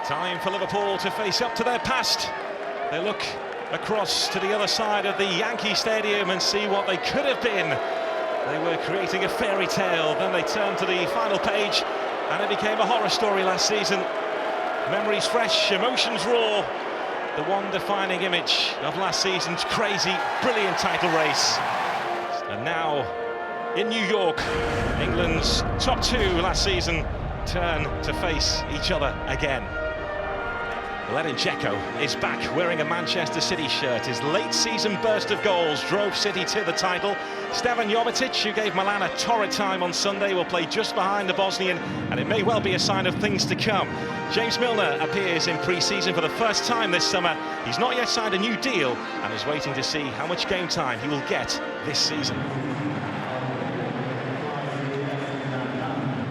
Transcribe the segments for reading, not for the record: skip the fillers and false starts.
Time for Liverpool to face up to their past. They look across to the other side of the Yankee Stadium and see what they could have been. They were creating a fairy tale, then they turned to the final page and it became a horror story last season. Memories fresh, emotions raw. The one defining image of last season's crazy, brilliant title race. And now, in New York, England's top two last season turn to face each other again. Dzeko is back wearing a Manchester City shirt. His late season burst of goals drove City to the title. Stefan Jovetic, who gave Milan a torrid time on Sunday, will play just behind the Bosnian, and it may well be a sign of things to come. James Milner appears in pre-season for the first time this summer. He's not yet signed a new deal and is waiting to see how much game time he will get this season.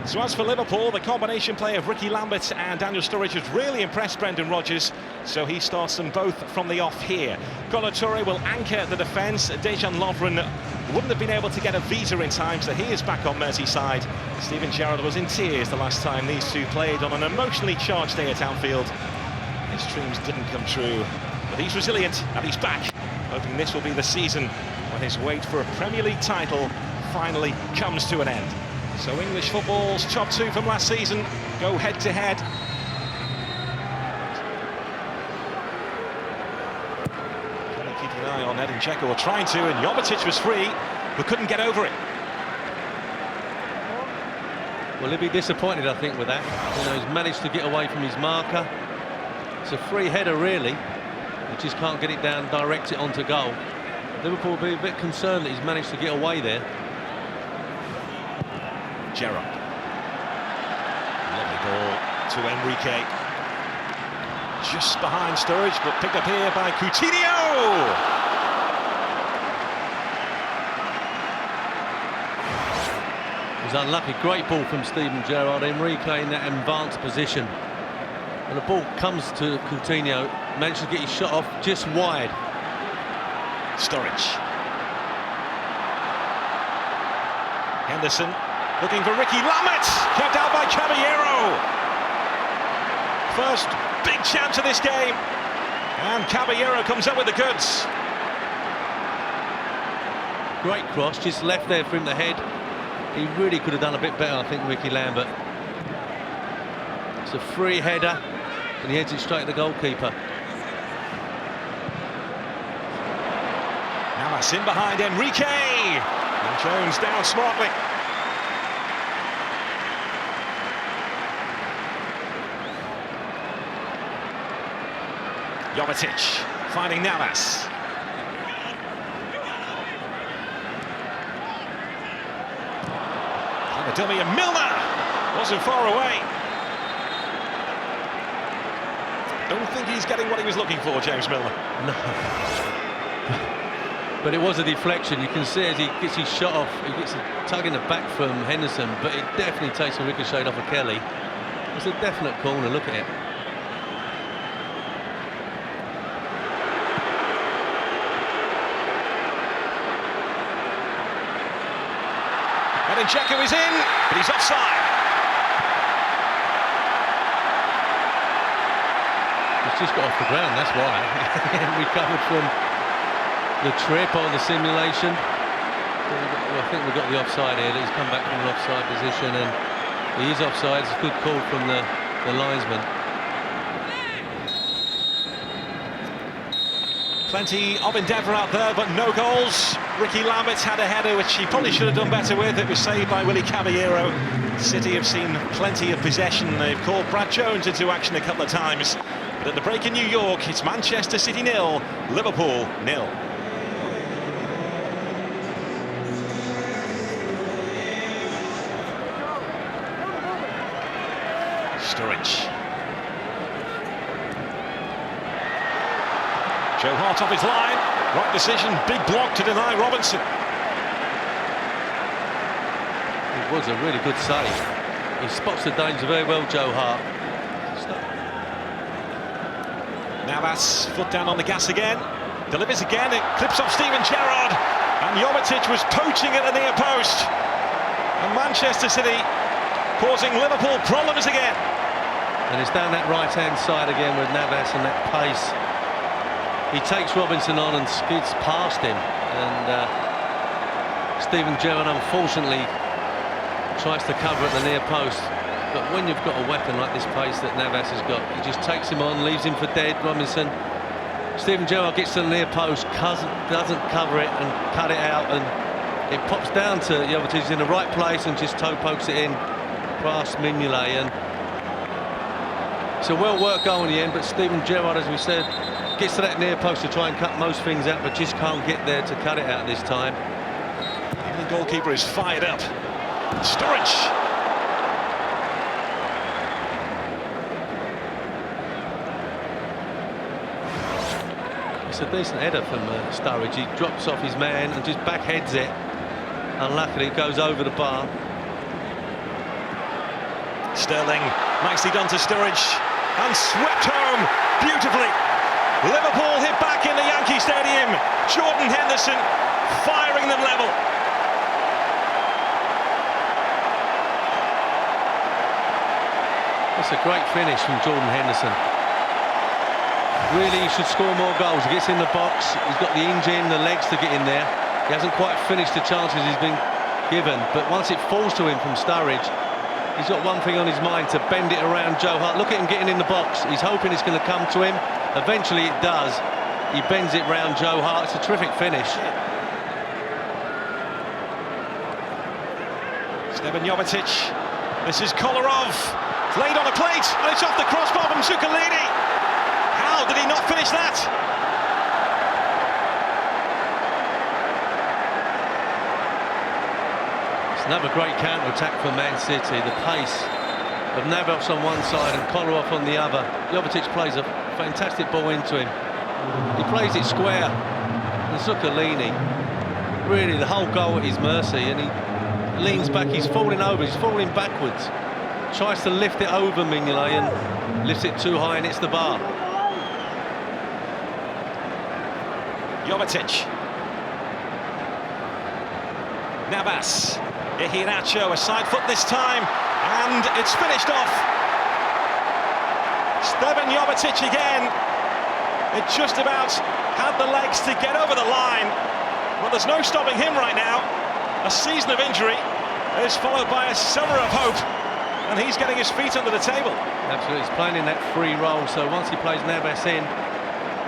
So as for Liverpool, the combination play of Ricky Lambert and Daniel Sturridge has really impressed Brendan Rodgers, so he starts them both from the off here. Kolo Touré will anchor the defence. Dejan Lovren wouldn't have been able to get a visa in time, so he is back on Merseyside. Steven Gerrard was in tears the last time these two played on an emotionally charged day at Anfield. His dreams didn't come true, but he's resilient and he's back, hoping this will be the season when his wait for a Premier League title finally comes to an end. So English football's top two from last season go head to head. Keeping an eye on Dzeko, or trying to, and Jovetic was free, but couldn't get over it. Well, he'll be disappointed, I think, with that. You know, he's managed to get away from his marker. It's a free header, really. He just can't get it down, direct it onto goal. Liverpool will be a bit concerned that he's managed to get away there. Gerrard. Lovely ball to Enrique. Just behind Sturridge, but picked up here by Coutinho. It was unlucky. Great ball from Steven Gerrard. Enrique in that advanced position. And the ball comes to Coutinho. Managed to get his shot off just wide. Sturridge. Henderson. Looking for Ricky Lambert, kept out by Caballero. First big chance of this game, and Caballero comes up with the goods. Great cross, just left there for him to head. He really could have done a bit better, I think, Ricky Lambert. It's a free header, and he heads it straight to the goalkeeper. Navas in behind Enrique, and Jones down smartly. Jovetic finding Navas. And the dummy, and Milner wasn't far away. Don't think he's getting what he was looking for, James Milner. No. But it was a deflection. You can see as he gets his shot off, he gets a tug in the back from Henderson, but it definitely takes a ricochet off of Kelly. It's a definite corner, look at it. Dzeko is in, but he's offside. He's just got off the ground, that's why. He hadn't recovered from the trip or the simulation. I think we've got the offside here. He's come back from an offside position, and he is offside. It's a good call from the linesman. Plenty of endeavour out there, but no goals. Ricky Lambert had a header which he probably should have done better with. It was saved by Willie Caballero. City have seen plenty of possession. They've called Brad Jones into action a couple of times. But at the break in New York, it's Manchester City 0, Liverpool 0. Sturridge. Joe Hart off his line, right decision, big block to deny Robinson. It was a really good save. He spots the danger very well, Joe Hart. Navas, foot down on the gas again, delivers again, it clips off Steven Gerrard, and Jovetic was poaching at the near post. And Manchester City causing Liverpool problems again. And it's down that right-hand side again with Navas and that pace. He takes Robinson on and skids past him. And Steven Gerrard, unfortunately, tries to cover at the near post. But when you've got a weapon like this pace that Navas has got, he just takes him on, leaves him for dead. Robinson. Steven Gerrard gets to the near post, doesn't cover it and cut it out, and it pops down to Jovetic. He's in the right place and just toe pokes it in past Mignolet. And it's a well-worked goal in the end, but Steven Gerrard, as we said, gets to that near post to try and cut most things out, but just can't get there to cut it out this time. Even the goalkeeper is fired up. Sturridge. It's a decent header from Sturridge. He drops off his man and just backheads it. Unluckily, it goes over the bar. Sterling, nicely done to Sturridge, and swept home beautifully. Liverpool hit back in the Yankee Stadium. Jordan Henderson firing them level. It's a great finish from Jordan Henderson. Really, he should score more goals. He gets in the box, he's got the engine, the legs to get in there. He hasn't quite finished the chances he's been given, but once it falls to him from Sturridge, he's got one thing on his mind: to bend it around Joe Hart. Look at him getting in the box. He's hoping it's going to come to him. Eventually it does. He bends it round Joe Hart. It's a terrific finish. Steven Jovetic. This is Kolarov. It's laid on a plate, and it's off the crossbar from Zuccolini. How did he not finish that? It's another great counter-attack for Man City. The pace of Navas on one side and Kolarov on the other. Jovetic plays a fantastic ball into him. He plays it square. And Zuccolini, really the whole goal at his mercy, and he leans back. He's falling over. He's falling backwards. Tries to lift it over Mignolet and lifts it too high and hits the bar. Jovetic. Navas. Iheanacho, a side foot this time, and it's finished off. Steven Jovetic again. It just about had the legs to get over the line. Well, there's no stopping him right now. A season of injury is followed by a summer of hope, and he's getting his feet under the table. Absolutely, he's playing in that free role, so once he plays Navas in,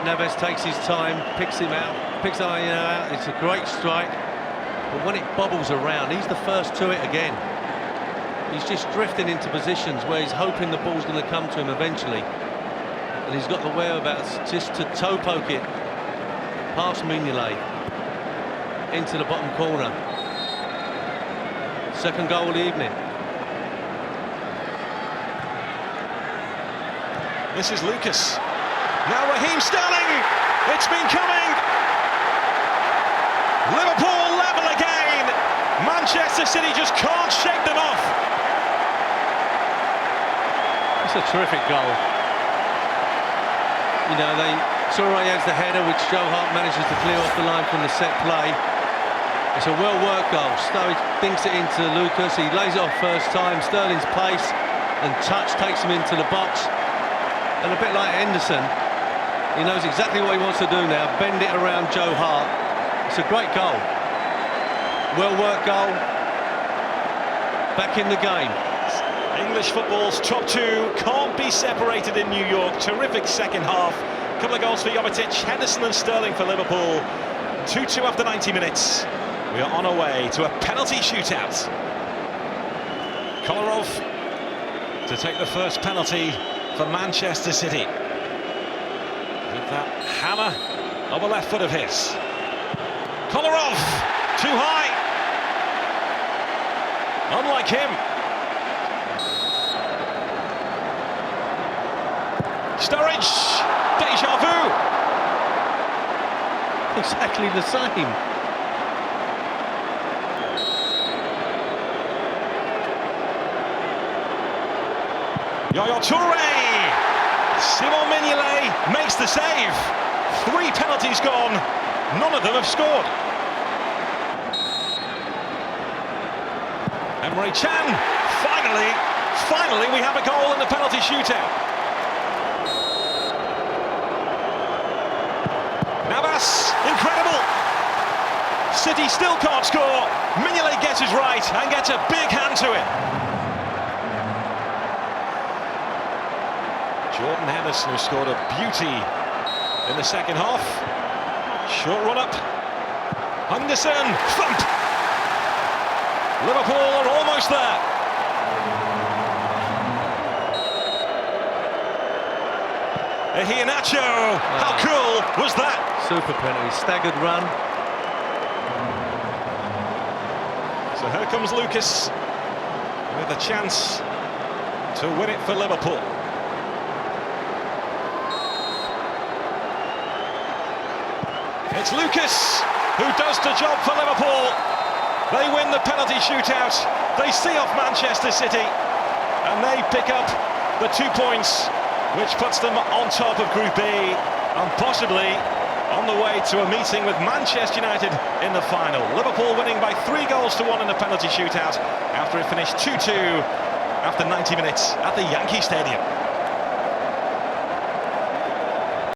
Navas takes his time, picks him out, picks out. It's a great strike, but when it bobbles around, he's the first to it again. He's just drifting into positions where he's hoping the ball's going to come to him eventually, and he's got the whereabouts just to toe poke it past Mignolet into the bottom corner. Second goal of the evening. This is Lucas. Now Raheem Sterling. It's been coming. Liverpool level again. Manchester City just can't shake them off. It's a terrific goal. You know, Toure has the header, which Joe Hart manages to clear off the line from the set play. It's a well-worked goal. Sturridge dinks it into Lucas. He lays it off first time. Sterling's pace and touch takes him into the box. And a bit like Henderson, he knows exactly what he wants to do now. Bend it around Joe Hart. It's a great goal. Well-worked goal. Back in the game. English football's top two can't be separated in New York. Terrific second half. Couple of goals for Jovetic, Henderson and Sterling for Liverpool. 2-2 after 90 minutes. We are on our way to a penalty shootout. Kolarov to take the first penalty for Manchester City. With that hammer of a left foot of his. Kolarov, too high. Unlike him. Sturridge, deja vu. Exactly the same. Yaya Toure. Simon Mignolet makes the save. 3 penalties gone. None of them have scored. Emre Can. Finally we have a goal in the penalty shootout. Navas, incredible. City still can't score. Mignolet gets it right and gets a big hand to it. Jordan Henderson, who scored a beauty in the second half. Short run up. Henderson, thump. Liverpool are almost there. Iheanacho, how cool was that? Super penalty, staggered run. So here comes Lucas with a chance to win it for Liverpool. It's Lucas who does the job for Liverpool. They win the penalty shootout. They see off Manchester City and they pick up the 2 points, which puts them on top of Group B and possibly on the way to a meeting with Manchester United in the final. Liverpool winning by 3-1 in the penalty shootout after it finished 2-2 after 90 minutes at the Yankee Stadium.